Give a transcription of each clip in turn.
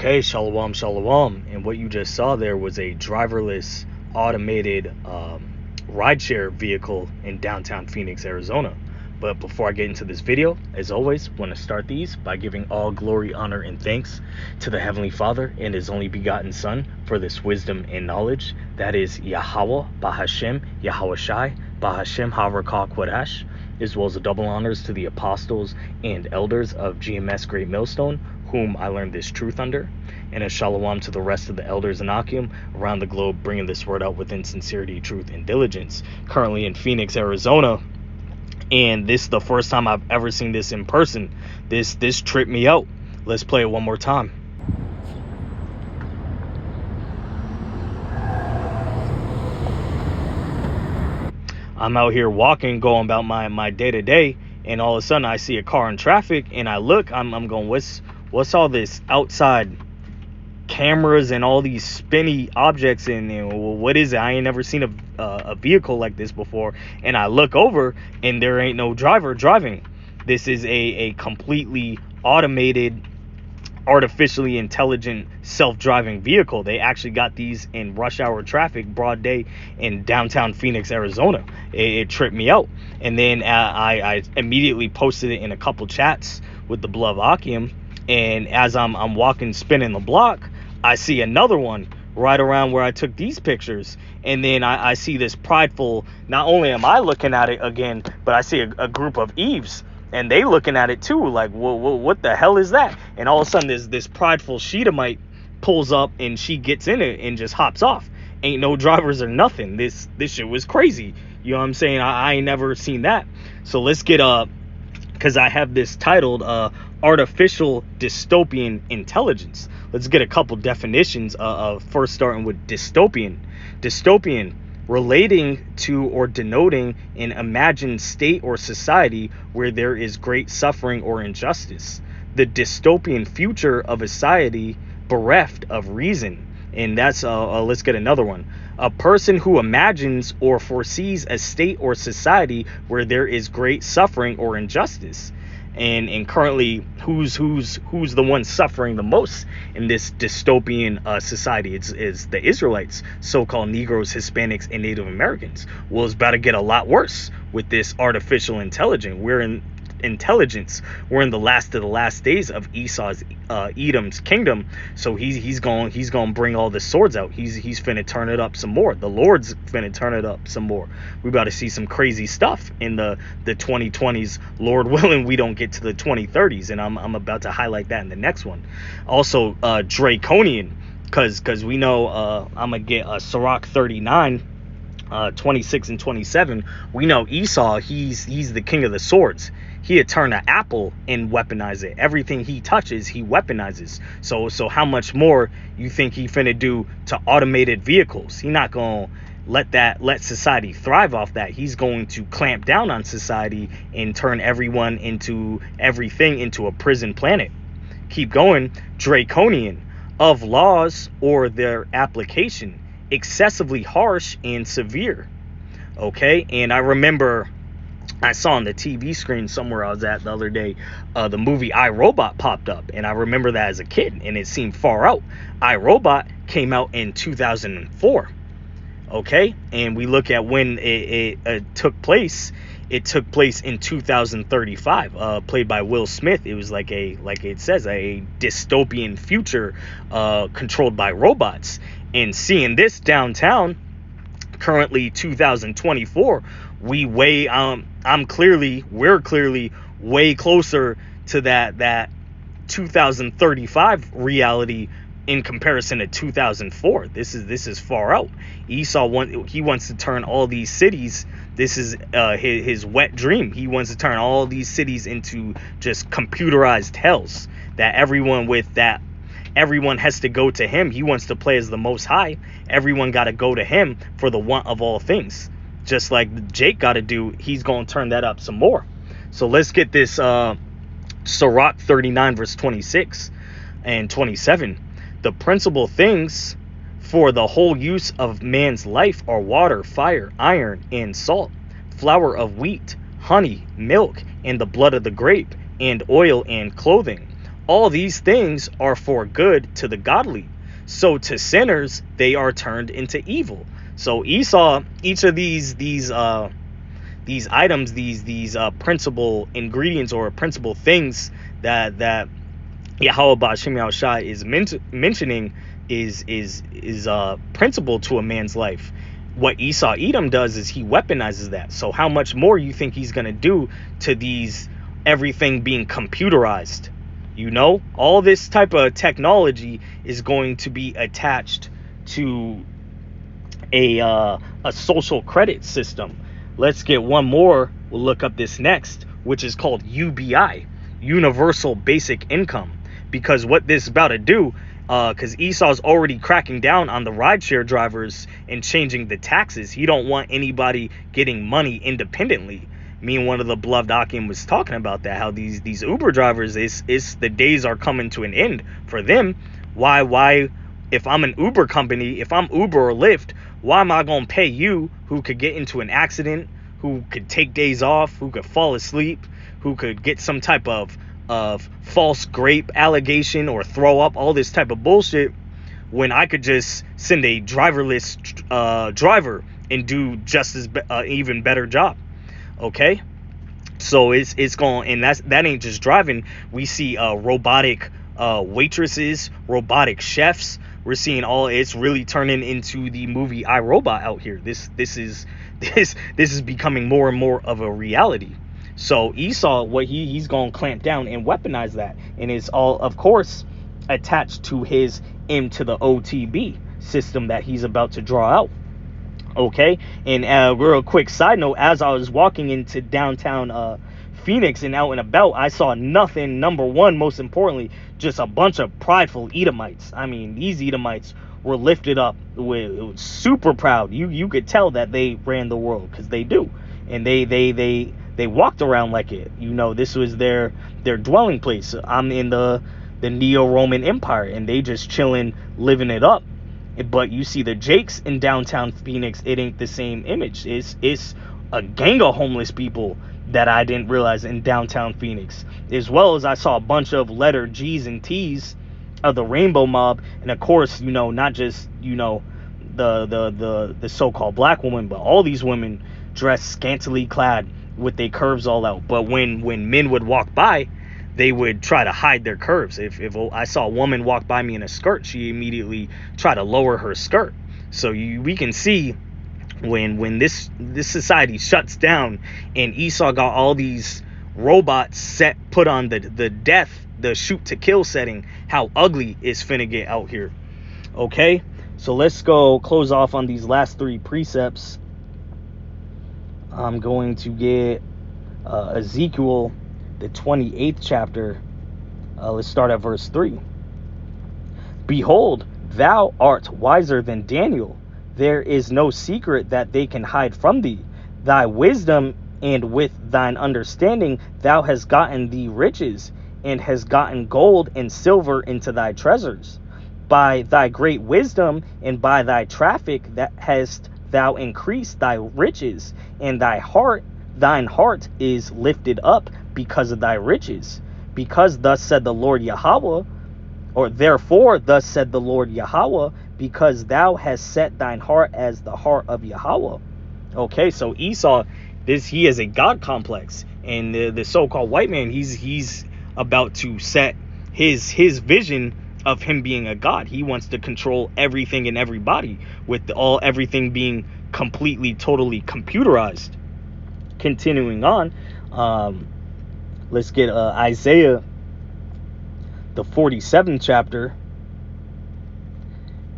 Okay, shalom, shalom. And what you just saw there was a driverless automated rideshare vehicle in downtown Phoenix, Arizona. But before I get into this video, as always, want to start these by giving all glory, honor, and thanks to the Heavenly Father and His only begotten Son for this wisdom and knowledge. That is Yahweh, Bahashem, Yahweh Shai, Bahashem, Harakah Quadash, as well as the double honors to the apostles and elders of GMS Great Millstone, whom I learned this truth under, and a shalom to the rest of the elders in Akim around the globe, bringing this word out within sincerity, truth, and diligence. Currently in Phoenix, Arizona, and this is the first time I've ever seen this in person. This tripped me out. Let's play it one more time. I'm out here walking, going about my day-to-day, and all of a sudden I see a car in traffic, and I look, I'm going, what's all this outside cameras and all these spinny objects, and what is it? I ain't never seen a vehicle like this before. And I look over, and there ain't no driver driving. This is a completely automated, artificially intelligent, self-driving vehicle. They actually got these in rush hour traffic, broad day, in downtown Phoenix, Arizona. It tripped me out. And then I immediately posted it in a couple chats with the beloved Akim. And as I'm walking, spinning the block, I see another one right around where I took these pictures. And then I see this prideful, not only am I looking at it again, but I see a group of Eves, and they looking at it too, like, what the hell is that? And all of a sudden this prideful Shedamite pulls up, and she gets in it and just hops off. Ain't no drivers or nothing. This shit was crazy. You know what I'm saying? I ain't never seen that. So let's get because I have this titled artificial dystopian intelligence. Let's get a couple definitions of first starting with dystopian. Dystopian, relating to or denoting an imagined state or society where there is great suffering or injustice. The dystopian future of a society bereft of reason. And that's let's get another one. A person who imagines or foresees a state or society where there is great suffering or injustice. And currently, who's the one suffering the most in this dystopian society? It's the Israelites, so-called Negroes, Hispanics, and Native Americans. Well, it's about to get a lot worse with this artificial intelligence. We're in the last of the last days of Esau's Edom's kingdom. So he's going to bring all the swords out. He's finna turn it up some more. The Lord's finna turn it up some more. We about to see some crazy stuff in the 2020s. Lord willing, we don't get to the 2030s, and I'm about to highlight that in the next one. Also, draconian, because we know I'm gonna get Sirach 39. 26 and 27. We know Esau, he's the king of the swords. He had turned an apple and weaponized it. Everything he touches, he weaponizes. So how much more you think he finna do to automated vehicles? He not gonna let society thrive off that. He's going to clamp down on society and turn everything into a prison planet. Keep going. Draconian, of laws or their application, excessively harsh and severe. Okay, and I remember I saw on the TV screen somewhere I was at the other day, the movie iRobot popped up, and I remember that as a kid, and it seemed far out. iRobot came out in 2004. Okay, and we look at when it took place. It took place in 2035, played by Will Smith. It was like it says, a dystopian future controlled by robots. And seeing this downtown, currently 2024, we're clearly way closer to that 2035 reality in comparison to 2004. This is far out. Esau wants to turn all these cities. This is his wet dream. He wants to turn all these cities into just computerized hells. Everyone has to go to him. He wants to play as the Most High. Everyone got to go to him for the want of all things. Just like Jake got to do, he's going to turn that up some more. So let's get this Sirach 39 verse 26 and 27. The principal things for the whole use of man's life are water, fire, iron, and salt, flour of wheat, honey, milk, and the blood of the grape, and oil and clothing. all these things are for good to the godly. So to sinners, they are turned into evil. So Esau, each of these items, these principal ingredients or principal things that Yahweh Ba'Shem Yahushua is mentioning is principal to a man's life. What Esau Edom does is he weaponizes that. So how much more you think he's gonna do to these everything being computerized? You know, all this type of technology is going to be attached to a social credit system. Let's get one more. We'll look up this next, which is called UBI, Universal Basic Income. Because what this is about to do, because Esau's already cracking down on the rideshare drivers and changing the taxes. He don't want anybody getting money independently. Me and one of the beloved Akim was talking about that, how these Uber drivers, is the days are coming to an end for them. Why if I'm an Uber company, if I'm Uber or Lyft, why am I gonna pay you who could get into an accident, who could take days off, who could fall asleep, who could get some type of false grape allegation or throw up, all this type of bullshit, when I could just send a driverless driver and do just as even better job? Okay, so it's going, and that ain't just driving. We see robotic waitresses, robotic chefs. We're seeing all, it's really turning into the movie iRobot out here. This is becoming more and more of a reality. So Esau, what he's going to clamp down and weaponize that, and it's all, of course, attached to his M to the OTB system that he's about to draw out. Okay, and real quick side note, as I was walking into downtown Phoenix and out and about, I saw nothing, number one, most importantly, just a bunch of prideful Edomites. I mean, these Edomites were lifted up with super proud. You could tell that they ran the world, because they do, and they walked around like it. You know, this was their dwelling place. I'm in the Neo-Roman Empire, and they just chilling, living it up. But you see the Jakes in downtown Phoenix, it ain't the same image. It's a gang of homeless people that I didn't realize in downtown Phoenix, as well as I saw a bunch of letter G's and T's of the Rainbow Mob, and of course, you know, not just, you know, the so-called black woman, but all these women dressed scantily clad with their curves all out. But when men would walk by, they would try to hide their curves. If I saw a woman walk by me in a skirt, she immediately tried to lower her skirt. So we can see when this society shuts down, and Esau got all these robots put on the shoot to kill setting, how ugly it's finna get out here. Okay, so let's go close off on these last three precepts. I'm going to get Ezekiel, the 28th chapter. Let's start at verse 3. Behold, thou art wiser than Daniel. There is no secret that they can hide from thee. Thy wisdom, and with thine understanding thou hast gotten thee riches, and hast gotten gold and silver into thy treasures. By thy great wisdom and by thy traffic that hast thou increased thy riches, and thine heart is lifted up because of thy riches. Because thus said the Lord Yahweh, or therefore thus said the Lord Yahweh, because thou hast set thine heart as the heart of Yahweh. Okay, so Esau, he has a God complex, and the so-called white man, he's about to set his vision of him being a god. He wants to control everything and everybody, with everything being completely, totally computerized. Continuing on, let's get Isaiah, the 47th chapter,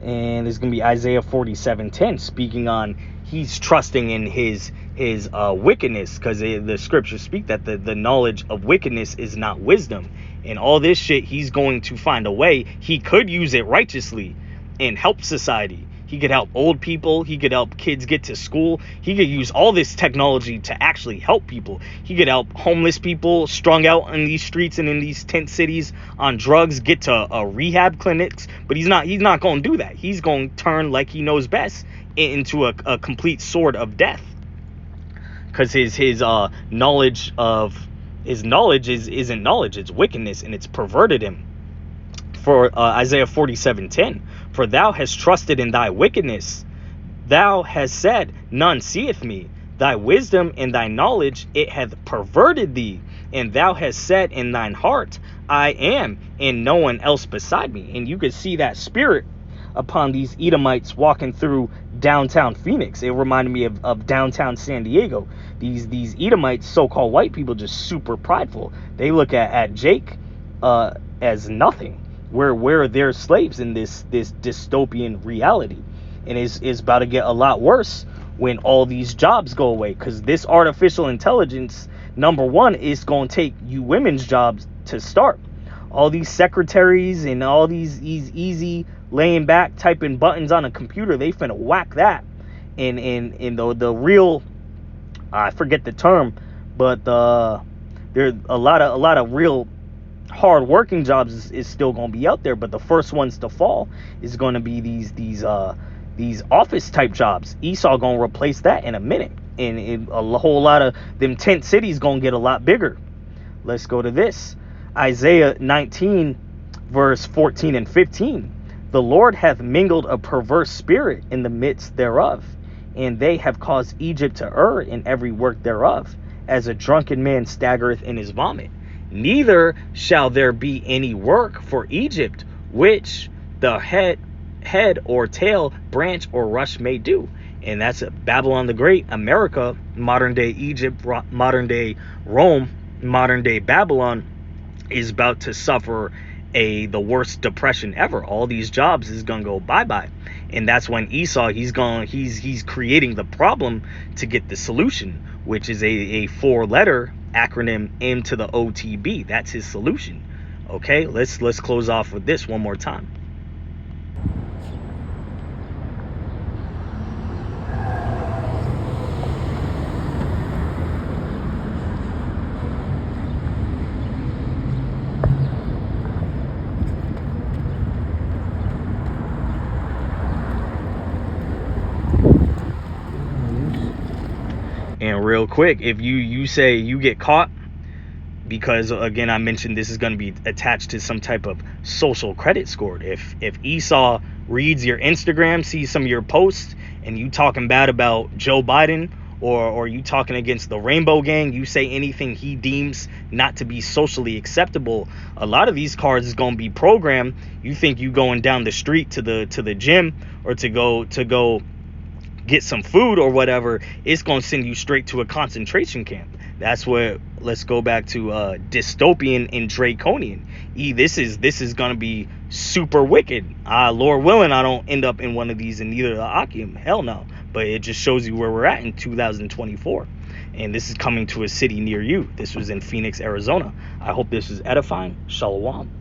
and it's going to be Isaiah 47:10, speaking on he's trusting in his wickedness, because the scriptures speak that the knowledge of wickedness is not wisdom, and all this shit he's going to find a way. He could use it righteously and help society. He could help old people. He could help kids get to school. He could use all this technology to actually help people. He could help homeless people strung out in these streets and in these tent cities on drugs get to rehab clinics. But he's not going to do that. He's going to turn, like he knows best, into a complete sword of death, because his knowledge of His knowledge isn't knowledge, it's wickedness, and it's perverted him. For Isaiah 47:10, for thou hast trusted in thy wickedness, thou hast said, none seeth me. Thy wisdom and thy knowledge, it hath perverted thee. And thou hast said in thine heart, I am, and no one else beside me. And you could see that spirit upon these Edomites walking through downtown Phoenix. It reminded me of downtown San Diego. These Edomites, so-called white people, just super prideful. They look at Jake as nothing. We're their slaves in this dystopian reality. And it's about to get a lot worse when all these jobs go away, because this artificial intelligence, number one, is going to take you women's jobs to start. All these secretaries and all these easy laying back typing buttons on a computer, they finna whack that. And the real, I forget the term, but there's a lot of real hard working jobs is still going to be out there. But the first ones to fall is going to be these office type jobs. Esau going to replace that in a minute, and a whole lot of them tent cities going to get a lot bigger. Let's go to this Isaiah 19 verse 14 and 15. The Lord hath mingled a perverse spirit in the midst thereof, and they have caused Egypt to err in every work thereof, as a drunken man staggereth in his vomit. Neither shall there be any work for Egypt, which the head or tail, branch or rush may do. And that's Babylon the Great, America, modern day Egypt, modern day Rome, modern day Babylon is about to suffer the worst depression ever. All these jobs is gonna go bye-bye. And that's when Esau, he's creating the problem to get the solution, which is a 4-letter acronym, M to the OTB. That's his solution. Okay, let's close off with this one more time. And real quick, if you say you get caught, because again I mentioned this is going to be attached to some type of social credit score. If Esau reads your Instagram, sees some of your posts, and you talking bad about Joe Biden, or you talking against the Rainbow Gang, you say anything he deems not to be socially acceptable, a lot of these cards is going to be programmed. You think you going down the street to the gym, or to go get some food or whatever, it's going to send you straight to a concentration camp. That's what, let's go back to dystopian and draconian. This is going to be super wicked. Lord willing, I don't end up in one of these, and neither the Akim, hell no. But it just shows you where we're at in 2024. And this is coming to a city near you. This was in Phoenix, Arizona. I hope this is edifying. Shalom.